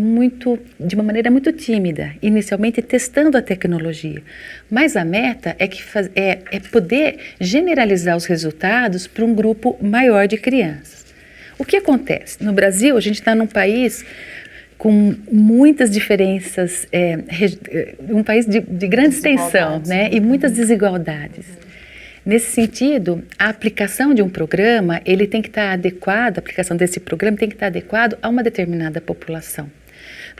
de uma maneira muito tímida, inicialmente testando a tecnologia. Mas a meta é poder generalizar os resultados para um grupo maior de crianças. O que acontece? No Brasil, a gente está num país com muitas diferenças, um país de grande extensão, né? E muitas desigualdades. Nesse sentido, a aplicação de um programa, ele tem que estar adequado, a aplicação desse programa tem que estar adequado a uma determinada população.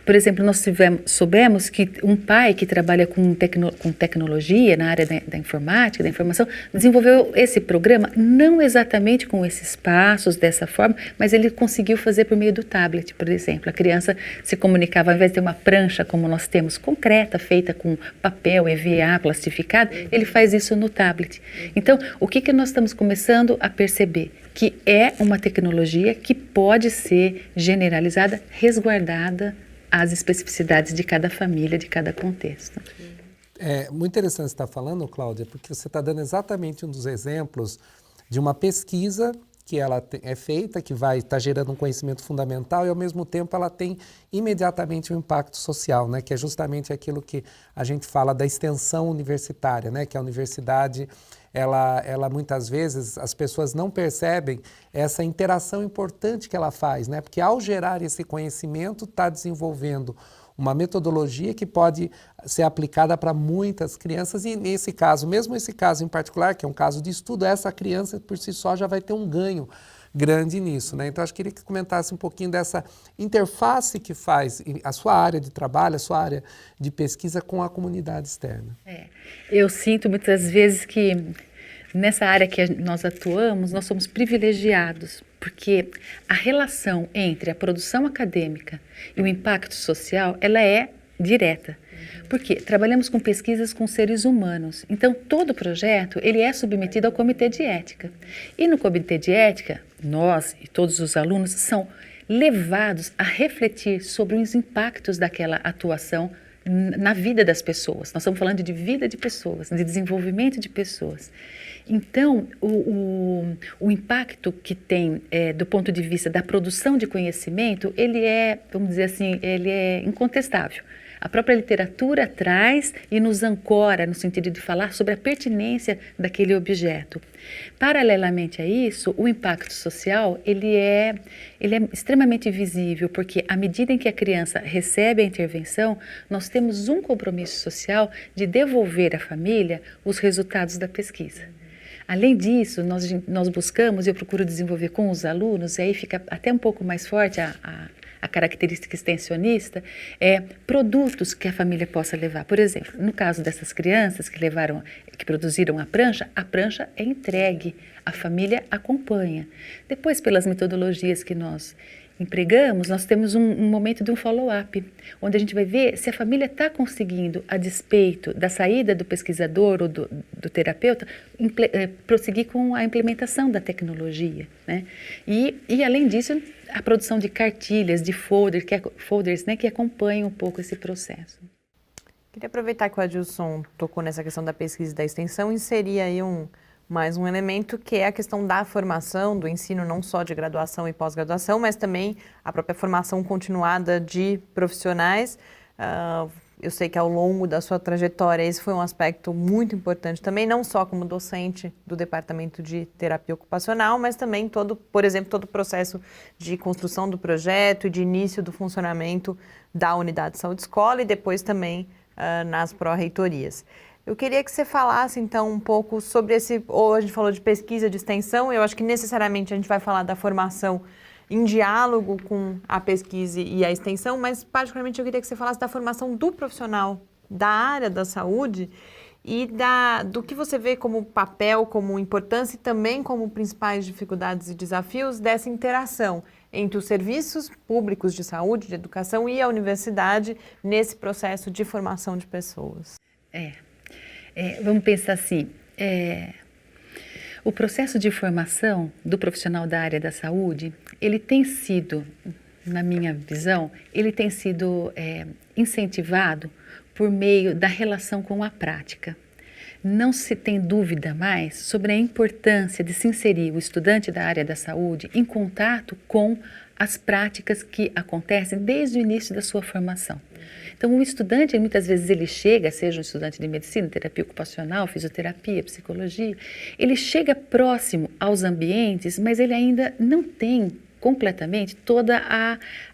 Por exemplo, nós soubemos que um pai que trabalha com tecnologia na área da informática, da informação, desenvolveu esse programa não exatamente com esses passos, dessa forma, mas ele conseguiu fazer por meio do tablet, por exemplo. A criança se comunicava, ao invés de ter uma prancha como nós temos, concreta, feita com papel, EVA, plastificado, ele faz isso no tablet. Então, o que nós estamos começando a perceber? Que é uma tecnologia que pode ser generalizada, resguardada, as especificidades de cada família, de cada contexto. É muito interessante você estar falando, Cláudia, porque você está dando exatamente um dos exemplos de uma pesquisa que ela é feita, que vai estar gerando um conhecimento fundamental e, ao mesmo tempo, ela tem imediatamente um impacto social, né? Que é justamente aquilo que a gente fala da extensão universitária, né? Que a universidade, ela muitas vezes, as pessoas não percebem essa interação importante que ela faz, né? Porque ao gerar esse conhecimento, está desenvolvendo uma metodologia que pode ser aplicada para muitas crianças e nesse caso, mesmo esse caso em particular, que é um caso de estudo, essa criança por si só já vai ter um ganho grande nisso, né? Então, acho que queria que comentasse um pouquinho dessa interface que faz a sua área de trabalho, a sua área de pesquisa com a comunidade externa. Eu sinto muitas vezes que nessa área que nós atuamos, nós somos privilegiados, porque a relação entre a produção acadêmica e o impacto social, ela é direta. Porque trabalhamos com pesquisas com seres humanos. Então, todo projeto ele é submetido ao comitê de ética. E no comitê de ética, nós e todos os alunos são levados a refletir sobre os impactos daquela atuação na vida das pessoas. Nós estamos falando de vida de pessoas, de desenvolvimento de pessoas. Então, o impacto que tem do ponto de vista da produção de conhecimento, ele é, vamos dizer assim, ele é incontestável. A própria literatura traz e nos ancora no sentido de falar sobre a pertinência daquele objeto. Paralelamente a isso, o impacto social ele é extremamente visível, porque à medida em que a criança recebe a intervenção, nós temos um compromisso social de devolver à família os resultados da pesquisa. Além disso, nós buscamos, e eu procuro desenvolver com os alunos, e aí fica até um pouco mais forte a característica extensionista, produtos que a família possa levar. Por exemplo, no caso dessas crianças que produziram a prancha é entregue, a família acompanha. Depois, pelas metodologias que nós empregamos, nós temos um momento de um follow-up, onde a gente vai ver se a família está conseguindo, a despeito da saída do pesquisador ou do terapeuta, prosseguir com a implementação da tecnologia, né? E além disso, a produção de cartilhas, de folders, né, que acompanham um pouco esse processo. Queria aproveitar que o Adilson tocou nessa questão da pesquisa e da extensão e inserir aí mais um elemento que é a questão da formação, do ensino não só de graduação e pós-graduação, mas também a própria formação continuada de profissionais. Eu sei que ao longo da sua trajetória esse foi um aspecto muito importante também, não só como docente do Departamento de Terapia Ocupacional, mas também por exemplo, todo o processo de construção do projeto e de início do funcionamento da Unidade de Saúde Escola e depois também nas pró-reitorias. Eu queria que você falasse, então, um pouco sobre ou a gente falou de pesquisa, de extensão, eu acho que necessariamente a gente vai falar da formação em diálogo com a pesquisa e a extensão, mas particularmente eu queria que você falasse da formação do profissional da área da saúde e do que você vê como papel, como importância e também como principais dificuldades e desafios dessa interação entre os serviços públicos de saúde, de educação e a universidade nesse processo de formação de pessoas. Vamos pensar assim, o processo de formação do profissional da área da saúde, ele tem sido, na minha visão, ele tem sido incentivado por meio da relação com a prática. Não se tem dúvida mais sobre a importância de se inserir o estudante da área da saúde em contato com as práticas que acontecem desde o início da sua formação. Então, o estudante, muitas vezes ele chega, seja um estudante de medicina, terapia ocupacional, fisioterapia, psicologia, ele chega próximo aos ambientes, mas ele ainda não tem completamente todas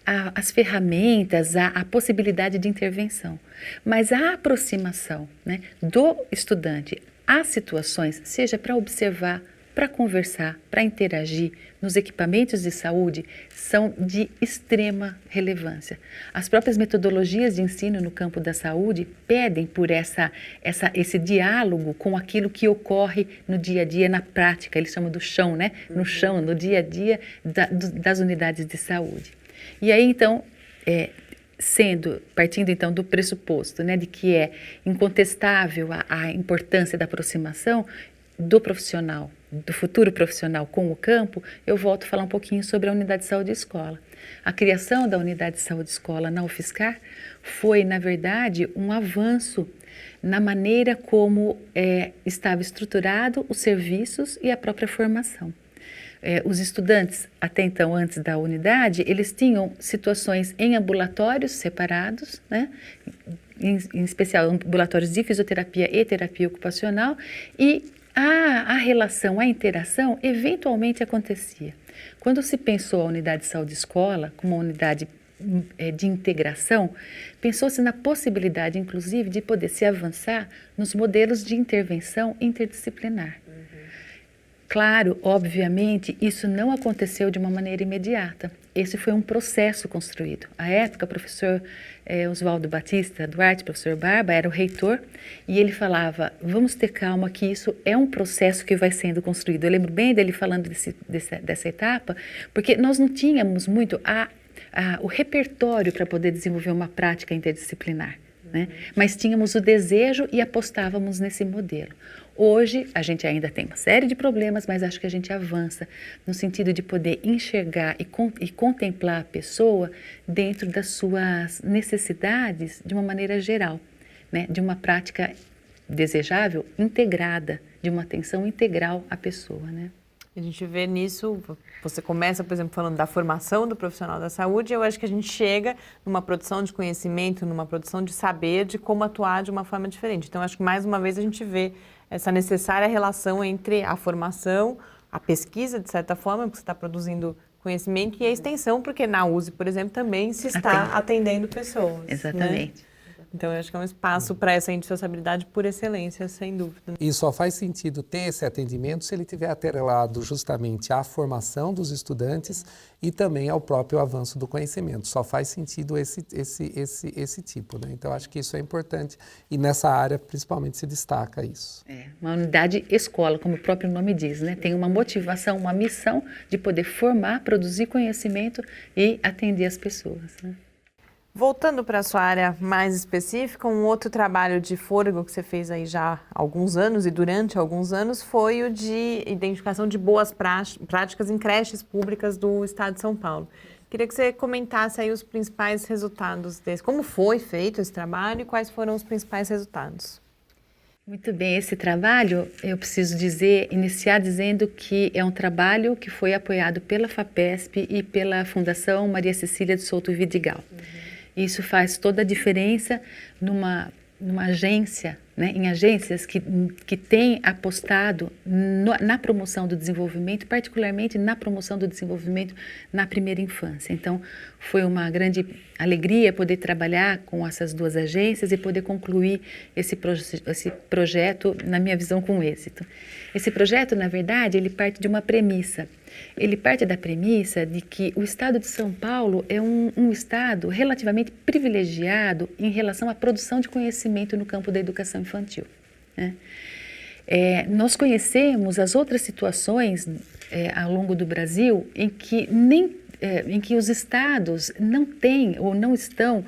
as ferramentas, a possibilidade de intervenção. Mas a aproximação, né, do estudante às situações, seja para observar, para conversar, para interagir nos equipamentos de saúde, são de extrema relevância. As próprias metodologias de ensino no campo da saúde pedem por esse diálogo com aquilo que ocorre no dia a dia, na prática, eles chamam do chão, né? No chão, no dia a dia das unidades de saúde. E aí, então, partindo então do pressuposto, né, de que é incontestável a importância da aproximação do profissional, do futuro profissional com o campo, eu volto a falar um pouquinho sobre a Unidade de Saúde Escola. A criação da Unidade de Saúde Escola na UFSCar foi, na verdade, um avanço na maneira como estava estruturado os serviços e a própria formação. Os estudantes, até então, antes da unidade, eles tinham situações em ambulatórios separados, né? Em especial ambulatórios de fisioterapia e terapia ocupacional, e a relação, a interação, eventualmente acontecia. Quando se pensou a Unidade de Saúde Escola como uma unidade de integração, pensou-se na possibilidade, inclusive, de poder se avançar nos modelos de intervenção interdisciplinar. Claro, obviamente, isso não aconteceu de uma maneira imediata. Esse foi um processo construído. À época, o professor Oswaldo Batista Duarte, professor Barba, era o reitor, e ele falava, vamos ter calma que isso é um processo que vai sendo construído. Eu lembro bem dele falando dessa etapa, porque nós não tínhamos muito o repertório para poder desenvolver uma prática interdisciplinar. né? Mas tínhamos o desejo e apostávamos nesse modelo. Hoje, a gente ainda tem uma série de problemas, mas acho que a gente avança no sentido de poder enxergar e contemplar a pessoa dentro das suas necessidades de uma maneira geral, né? De uma prática desejável, integrada, de uma atenção integral à pessoa, né? A gente vê nisso, você começa, por exemplo, falando da formação do profissional da saúde, eu acho que a gente chega numa produção de conhecimento, numa produção de saber de como atuar de uma forma diferente. Então, acho que mais uma vez a gente vê essa necessária relação entre a formação, a pesquisa, de certa forma, porque você está produzindo conhecimento, e a extensão, porque na USE, por exemplo, também se está atendendo pessoas. Exatamente. Né? Então, eu acho que é um espaço para essa indissociabilidade por excelência, sem dúvida. E só faz sentido ter esse atendimento se ele tiver atrelado justamente à formação dos estudantes e também ao próprio avanço do conhecimento. Só faz sentido esse tipo, né? Então, acho que isso é importante e nessa área, principalmente, se destaca isso. Uma unidade escola, como o próprio nome diz, né? Tem uma motivação, uma missão de poder formar, produzir conhecimento e atender as pessoas, né? Voltando para a sua área mais específica, um outro trabalho de fôlego que você fez aí já há alguns anos e durante alguns anos foi o de identificação de boas práticas em creches públicas do Estado de São Paulo. Queria que você comentasse aí os principais resultados desse. Como foi feito esse trabalho e quais foram os principais resultados? Muito bem, esse trabalho, eu preciso iniciar dizendo que é um trabalho que foi apoiado pela FAPESP e pela Fundação Maria Cecília de Souto Vidigal. Isso faz toda a diferença numa agência, né, em agências que têm apostado na promoção do desenvolvimento, particularmente na promoção do desenvolvimento na primeira infância. Então, foi uma grande alegria poder trabalhar com essas duas agências e poder concluir esse projeto, na minha visão, com êxito. Esse projeto, na verdade, ele parte de uma premissa. Ele parte da premissa de que o Estado de São Paulo é um estado relativamente privilegiado em relação à produção de conhecimento no campo da educação infantil, né? Nós conhecemos as outras situações ao longo do Brasil em que os estados não têm ou não estão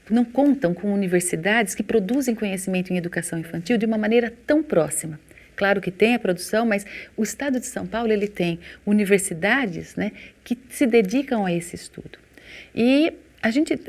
não contam com universidades que produzem conhecimento em educação infantil de uma maneira tão próxima. Claro que tem a produção, mas o Estado de São Paulo ele tem universidades, né, que se dedicam a esse estudo. E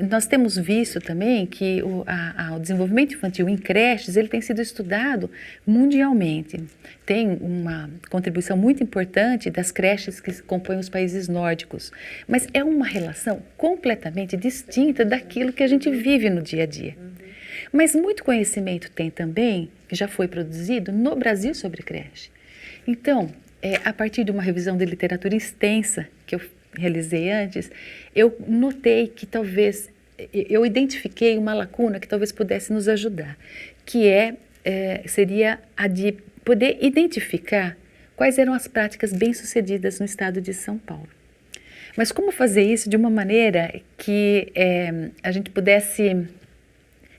nós temos visto também que o desenvolvimento infantil em creches ele tem sido estudado mundialmente. Tem uma contribuição muito importante das creches que compõem os países nórdicos, mas é uma relação completamente distinta daquilo que a gente vive no dia a dia. Mas muito conhecimento tem também, que já foi produzido no Brasil sobre creche. Então, a partir de uma revisão de literatura extensa que eu realizei antes, eu notei que eu identifiquei uma lacuna que talvez pudesse nos ajudar, que seria a de poder identificar quais eram as práticas bem-sucedidas no estado de São Paulo. Mas como fazer isso de uma maneira que a gente pudesse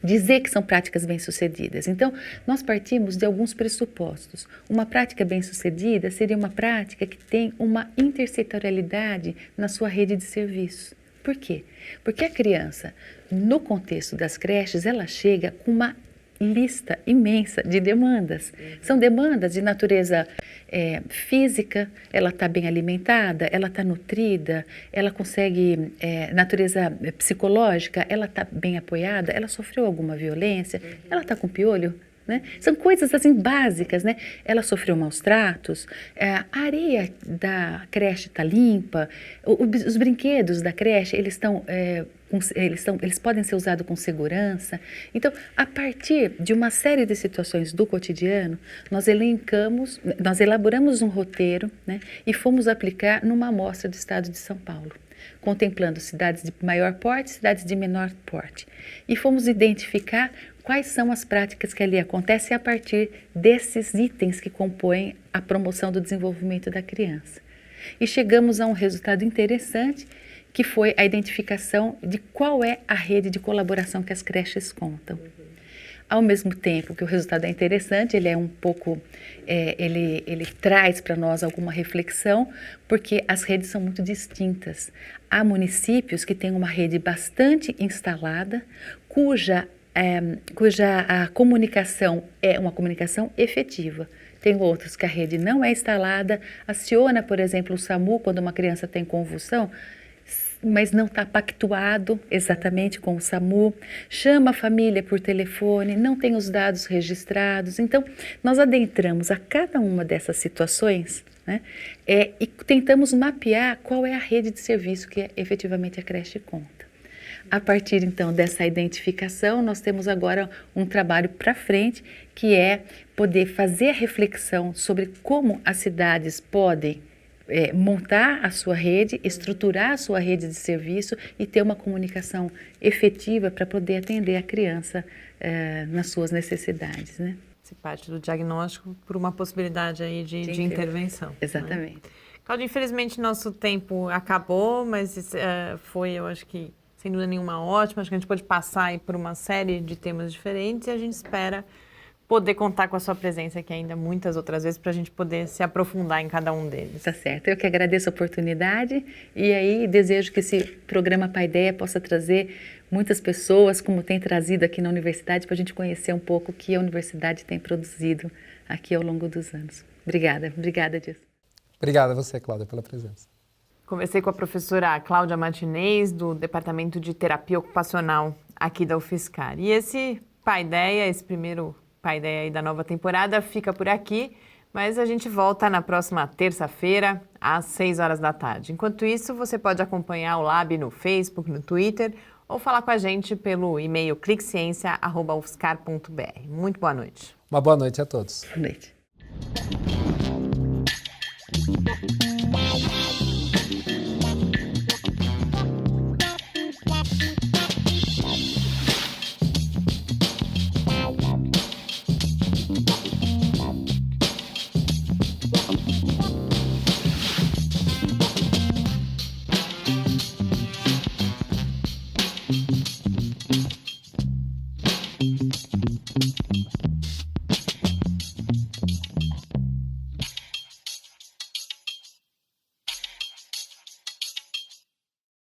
dizer que são práticas bem-sucedidas? Então, nós partimos de alguns pressupostos. Uma prática bem-sucedida seria uma prática que tem uma intersetorialidade na sua rede de serviços. Por quê? Porque a criança, no contexto das creches, ela chega com uma lista imensa de demandas. São demandas de natureza física, ela está bem alimentada, ela está nutrida, ela consegue, natureza psicológica, ela está bem apoiada, ela sofreu alguma violência, ela está com piolho, né? São coisas assim básicas, né? Ela sofreu maus tratos, a areia da creche está limpa, os brinquedos da creche, eles podem ser usados com segurança. Então, a partir de uma série de situações do cotidiano, nós elaboramos um roteiro, né, e fomos aplicar numa amostra do estado de São Paulo, contemplando cidades de maior porte e cidades de menor porte. E fomos identificar quais são as práticas que ali acontecem a partir desses itens que compõem a promoção do desenvolvimento da criança. E chegamos a um resultado interessante, que foi a identificação de qual é a rede de colaboração que as creches contam. Ao mesmo tempo que o resultado é interessante, ele é um pouco, ele traz para nós alguma reflexão, porque as redes são muito distintas. Há municípios que têm uma rede bastante instalada, cuja a comunicação é uma comunicação efetiva. Tem outros que a rede não é instalada, aciona, por exemplo, o SAMU quando uma criança tem convulsão, mas não está pactuado exatamente com o SAMU, chama a família por telefone, não tem os dados registrados. Então, nós adentramos a cada uma dessas situações, né, e tentamos mapear qual é a rede de serviço que efetivamente a creche conta. A partir, então, dessa identificação, nós temos agora um trabalho para frente, que é poder fazer a reflexão sobre como as cidades podem montar a sua rede, estruturar a sua rede de serviço e ter uma comunicação efetiva para poder atender a criança nas suas necessidades, né? Você parte do diagnóstico por uma possibilidade aí de intervenção. Exatamente. Né? Cláudia, infelizmente nosso tempo acabou, mas foi, eu acho que, sem dúvida nenhuma, ótimo. Acho que a gente pode passar aí por uma série de temas diferentes e a gente espera poder contar com a sua presença aqui ainda muitas outras vezes para a gente poder se aprofundar em cada um deles. Tá certo. Eu que agradeço a oportunidade e aí desejo que esse programa Paideia possa trazer muitas pessoas, como tem trazido aqui na universidade, para a gente conhecer um pouco o que a universidade tem produzido aqui ao longo dos anos. Obrigada, Dias. Obrigado a você, Cláudia, pela presença. Conversei com a professora Cláudia Martinez, do Departamento de Terapia Ocupacional aqui da UFSCar. E esse Paideia, esse primeiro Paideia aí da nova temporada, fica por aqui, mas a gente volta na próxima terça-feira, às 6 horas da tarde. Enquanto isso, você pode acompanhar o Lab no Facebook, no Twitter, ou falar com a gente pelo e-mail cliqueciência@ufscar.br. Muito boa noite. Uma boa noite a todos. Boa noite.